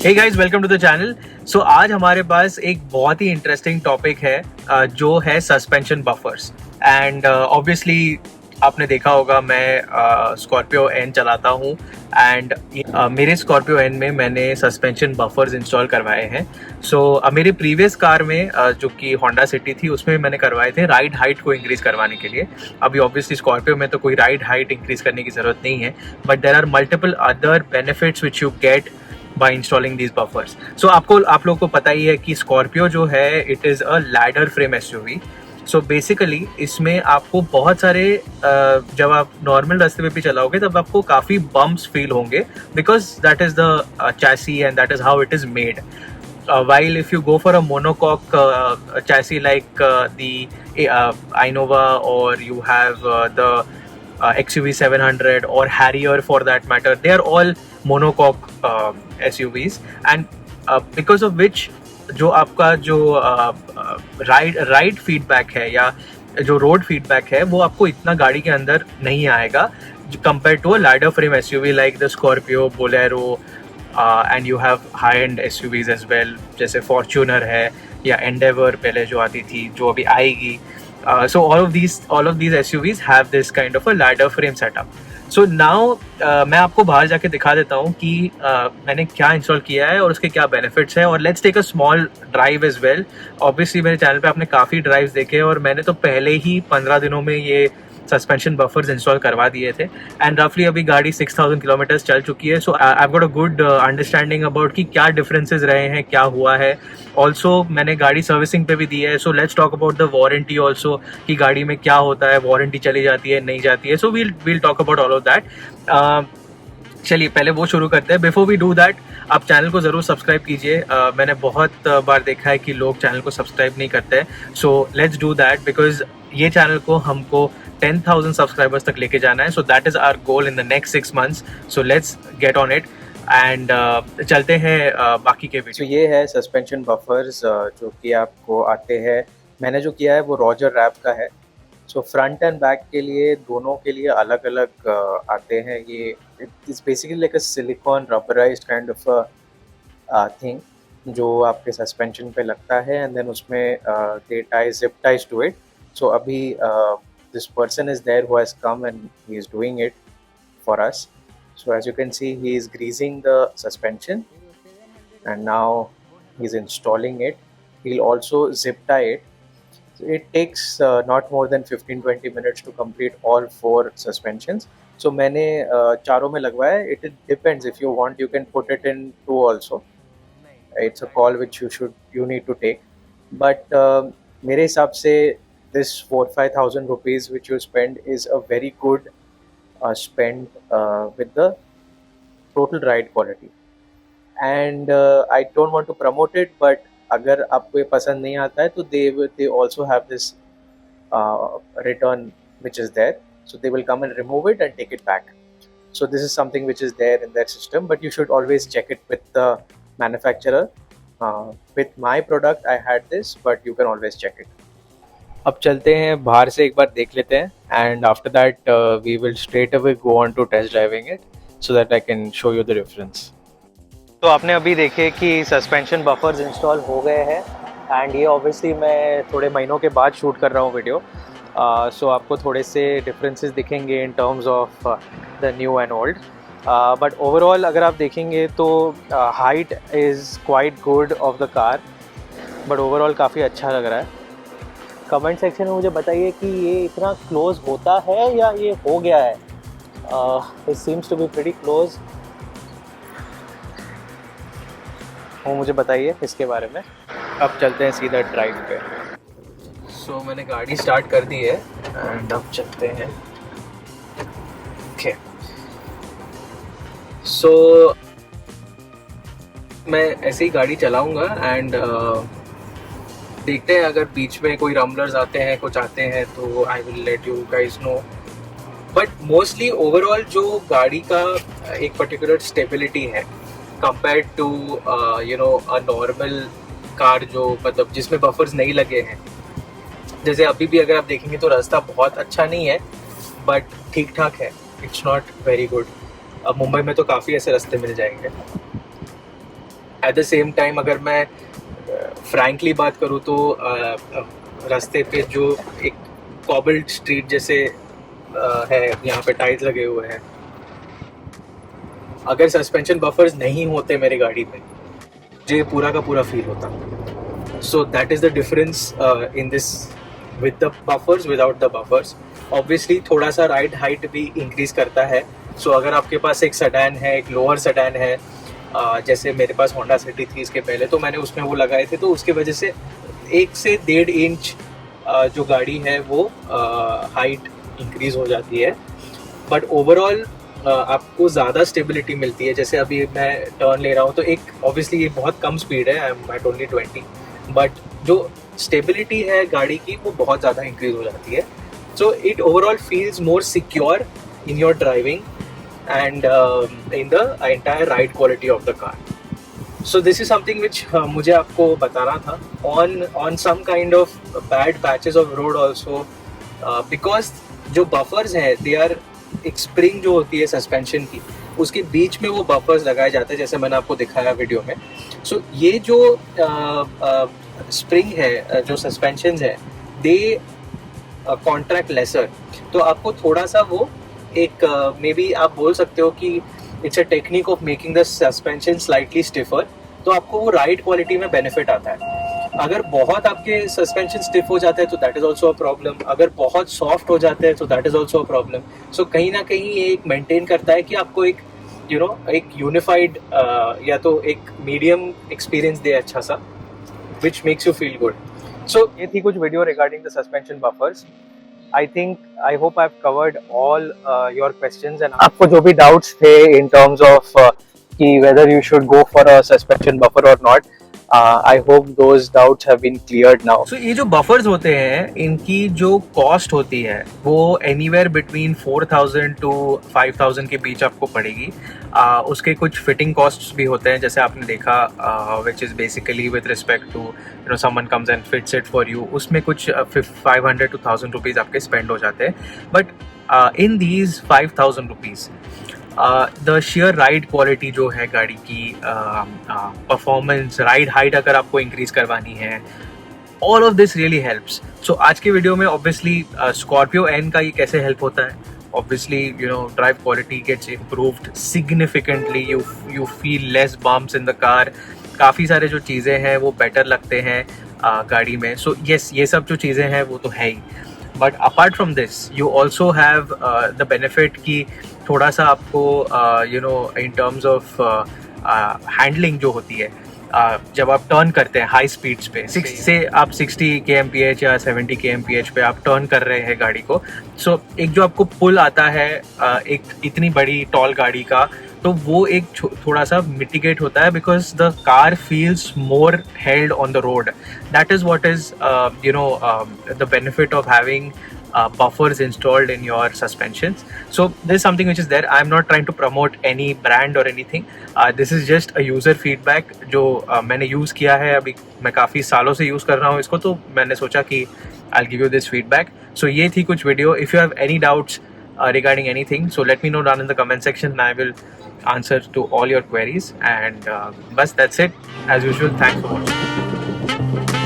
Hey guys, welcome to the channel. So आज हमारे पास एक बहुत ही इंटरेस्टिंग टॉपिक है जो है सस्पेंशन बफर्स। एंड ऑब्वियसली आपने देखा होगा मैं स्कॉर्पियो एन चलाता हूँ एंड मेरे स्कॉर्पियो एन में मैंने सस्पेंशन बफर्स इंस्टॉल करवाए हैं। सो मेरे प्रीवियस कार में जो कि होंडा सिटी थी उसमें मैंने करवाए थे राइड हाइट को इंक्रीज करवाने के लिए। अभी ऑब्वियसली स्कॉर्पियो में तो कोई राइड हाइट इंक्रीज करने की ज़रूरत नहीं है, but there are multiple other benefits which you get by installing these buffers. So आप लोग को पता ही है कि स्कॉर्पियो जो है it is a ladder frame SUV. So basically इसमें आपको बहुत सारे जब आप नॉर्मल रास्ते पे भी चलाओगे तब आपको काफ़ी बम्प्स फील होंगे, because that is the chassis and that is how it is made. While if you go for a monocoque chassis like the Innova, or you have the XUV 700 or Harrier for that matter, they are all monocoque SUVs, and because of which जो आपका जो ride feedback है या जो road feedback है वो आपको इतना गाड़ी के अंदर नहीं आएगा compare to a ladder frame SUV like the Scorpio, Bolero, and you have high end SUVs as well, जैसे फॉर्च्यूनर है या एंडेवर पहले जो आती थी, जो अभी आएगी. So all of these SUVs have this kind of a ladder frame setup. So now मैं आपको बाहर जाके दिखा देता हूँ कि मैंने क्या इंस्टॉल किया है और उसके क्या बेनिफिट्स हैं, और let's take a small drive as well. Obviously मेरे चैनल पे आपने काफ़ी ड्राइव्स देखे और मैंने तो पहले ही 15 दिनों में ये सस्पेंशन बफर्स इंस्टॉल करवा दिए थे, एंड रफली अभी गाड़ी 6000 किलोमीटर्स चल चुकी है. So I got a good understanding about कि क्या डिफरेंसेस रहे हैं, क्या हुआ है. ऑल्सो मैंने गाड़ी सर्विसिंग पे भी दी है. So let's talk about the warranty also, कि गाड़ी में क्या होता है, वारंटी चली जाती है नहीं जाती है. So we'll talk about all of that. चलिए पहले वो शुरू करते हैं. बिफोर वी डू दैट, आप चैनल को ज़रूर सब्सक्राइब कीजिए. मैंने बहुत बार देखा है कि लोग चैनल को सब्सक्राइब नहीं करते हैं. So let's do that, because ये चैनल को हमको 10,000 सब्सक्राइबर्स तक लेके जाना है. So that is our goal in the next 6 months. So let's get on it and चलते हैं बाकी के वीडियो. ये है सस्पेंशन बफर्स जो कि आपको आते हैं. मैंने जो किया है वो रॉजर रैप का है. सो फ्रंट एंड बैक के लिए दोनों के लिए अलग अलग आते हैं. ये it's basically like a silicon rubberized kind of thing जो आपके सस्पेंशन पे लगता है, एंड देन उसमें they tie zip ties to it. So अभी this person is there who has come and he is doing it for us. So as you can see, he is greasing the suspension and now he's installing it. He'll also zip tie it. So it takes not more than 15-20 minutes to complete all 4 suspensions. So मैंने चारों में लगवाया. It depends, if you want you can put it in 2 also. It's a call which you need to take. But मेरे हिसाब से this 4,000-5,000 rupees which you spend is a very good spend with the total ride quality. And I don't want to promote it, but अगर आपको ये पसंद नहीं आता है तो they also have this return which is there. So they will come and remove it and take it back. So this is something which is there in their system, but you should always check it with the manufacturer. With my product I had this, but you can always check it. अब चलते हैं बाहर से एक बार देख लेते हैं, and after that we will straight away go on to test driving it so that I can show you the difference. तो आपने अभी देखे कि सस्पेंशन बफर्स इंस्टॉल हो गए हैं, एंड ये ऑब्वियसली मैं थोड़े महीनों के बाद शूट कर रहा हूँ वीडियो. सो आपको थोड़े से डिफरेंसेस दिखेंगे in terms of the new and old. But overall अगर आप देखेंगे तो height is quite good of the car, but overall काफ़ी अच्छा लग रहा है. कमेंट सेक्शन में मुझे बताइए कि ये इतना क्लोज होता है या ये हो गया है. It seems to be pretty close. वो मुझे बताइए इसके बारे में. अब चलते हैं सीधा ड्राइव पे. सो मैंने गाड़ी स्टार्ट कर दी है एंड अब चलते हैं. ओके, सो मैं ऐसे ही गाड़ी चलाऊंगा एंड देखते हैं अगर बीच में कोई रम्बलर्स आते हैं, कुछ आते हैं, तो I will let you guys know. But mostly overall जो गाड़ी का एक पर्टिकुलर स्टेबिलिटी है compared to you know a normal car, जो मतलब जिसमें बफर्स नहीं लगे हैं. जैसे अभी भी अगर आप देखेंगे तो रास्ता बहुत अच्छा नहीं है, बट ठीक ठाक है. It's not very good. अब मुंबई में तो काफ़ी ऐसे रास्ते मिल जाएंगे. एट द सेम टाइम अगर मैं फ्रैंकली बात करूँ तो रास्ते पे जो एक कॉबल्ड स्ट्रीट जैसे है, यहाँ पे टाइल्स लगे हुए हैं, अगर सस्पेंशन बफर्स नहीं होते मेरी गाड़ी पे, मुझे पूरा का पूरा फील होता. सो that is the difference in this with the buffers, without the buffers. Obviously थोड़ा सा राइड हाइट भी इंक्रीज करता है. सो अगर आपके पास एक सेडान है, एक लोअर सेडान है, जैसे मेरे पास होंडा सिटी थी इसके पहले, तो मैंने उसमें वो लगाए थे, तो उसकी वजह से 1 से 1.5 इंच जो गाड़ी है वो हाइट इंक्रीज हो जाती है. बट ओवरऑल आपको ज़्यादा स्टेबिलिटी मिलती है. जैसे अभी मैं टर्न ले रहा हूँ तो एक ऑब्वियसली ये बहुत कम स्पीड है, I am at only 20, but जो स्टेबिलिटी है गाड़ी की वो बहुत ज़्यादा इंक्रीज हो जाती है. So it overall feels more secure in your driving and in the entire ride quality of the car. So this is something which मुझे आपको बताना था on some kind of bad patches of road also, because जो buffers हैं they are एक spring जो होती है suspension की, उसके बीच में वो buffers लगाए जाते हैं जैसे मैंने आपको दिखाया वीडियो में. So ये जो spring है, जो suspensions है, they contract lesser. तो आपको थोड़ा सा वो एक मे बी आप बोल सकते हो कि it's a technique of making the suspension slightly stiffer. तो आपको वो राइड क्वालिटी में बेनिफिट आता है. अगर बहुत आपके सस्पेंशन स्टिफ हो जाता है तो that is also a problem. अगर बहुत सॉफ्ट हो जाते हैं तो that is also a problem. So कहीं ना कहीं ये एक मेंटेन करता है कि आपको एक एक यूनिफाइड या तो एक मीडियम एक्सपीरियंस दे अच्छा सा, which makes you feel good. So ये थी कुछ video regarding the suspension buffers. I hope I've covered all your questions, and आपको जो भी doubts थे in terms of कि whether you should go for a suspension buffer or not, I hope those doubts have been cleared now. So ये जो buffers होते हैं, इनकी जो cost होती है वो anywhere between 4,000 to 5,000 के बीच आपको पड़ेगी. उसके कुछ fitting costs भी होते हैं जैसे आपने देखा, which is basically with respect to someone comes and fits it for you. उसमें कुछ 500 to 1,000 rupees आपके spend हो जाते हैं. But in these 5,000 rupees, the share ride quality जो है गाड़ी की, परफॉर्मेंस, राइड हाइट अगर आपको इंक्रीज करवानी है, all of this really helps. So आज के वीडियो में ऑब्वियसली स्कॉर्पियो एन का ये कैसे हेल्प होता है. Obviously drive quality gets improved significantly. You feel less bumps in the car. काफ़ी सारे जो चीज़ें हैं वो बेटर लगते हैं गाड़ी में. सो येस, ये सब जो चीज़ें हैं वो तो है ही. But apart from this you also have the benefit कि थोड़ा सा आपको इन टर्म्स ऑफ हैंडलिंग जो होती है, जब आप टर्न करते हैं हाई स्पीड्स पे, 6 से आप 60 kmph या 70 kmph पे आप टर्न कर रहे हैं गाड़ी को. सो एक जो आपको पुल आता है एक इतनी बड़ी टॉल गाड़ी का, तो वो एक थोड़ा सा मिटिगेट होता है because the car feels more held on the road. That is what is the benefit of having buffers installed in your suspensions. So this is something which is there. I'm not trying to promote any brand or anything. This is just a user feedback जो मैंने use किया है. अभी मैं काफ़ी सालों से use कर रहा हूँ इसको, तो मैंने सोचा कि I'll give you this feedback. So ये थी कुछ video. If you have any doubts regarding anything, so let me know down in the comment section and I will answer to all your queries. And बस that's it. As usual, thanks for watching.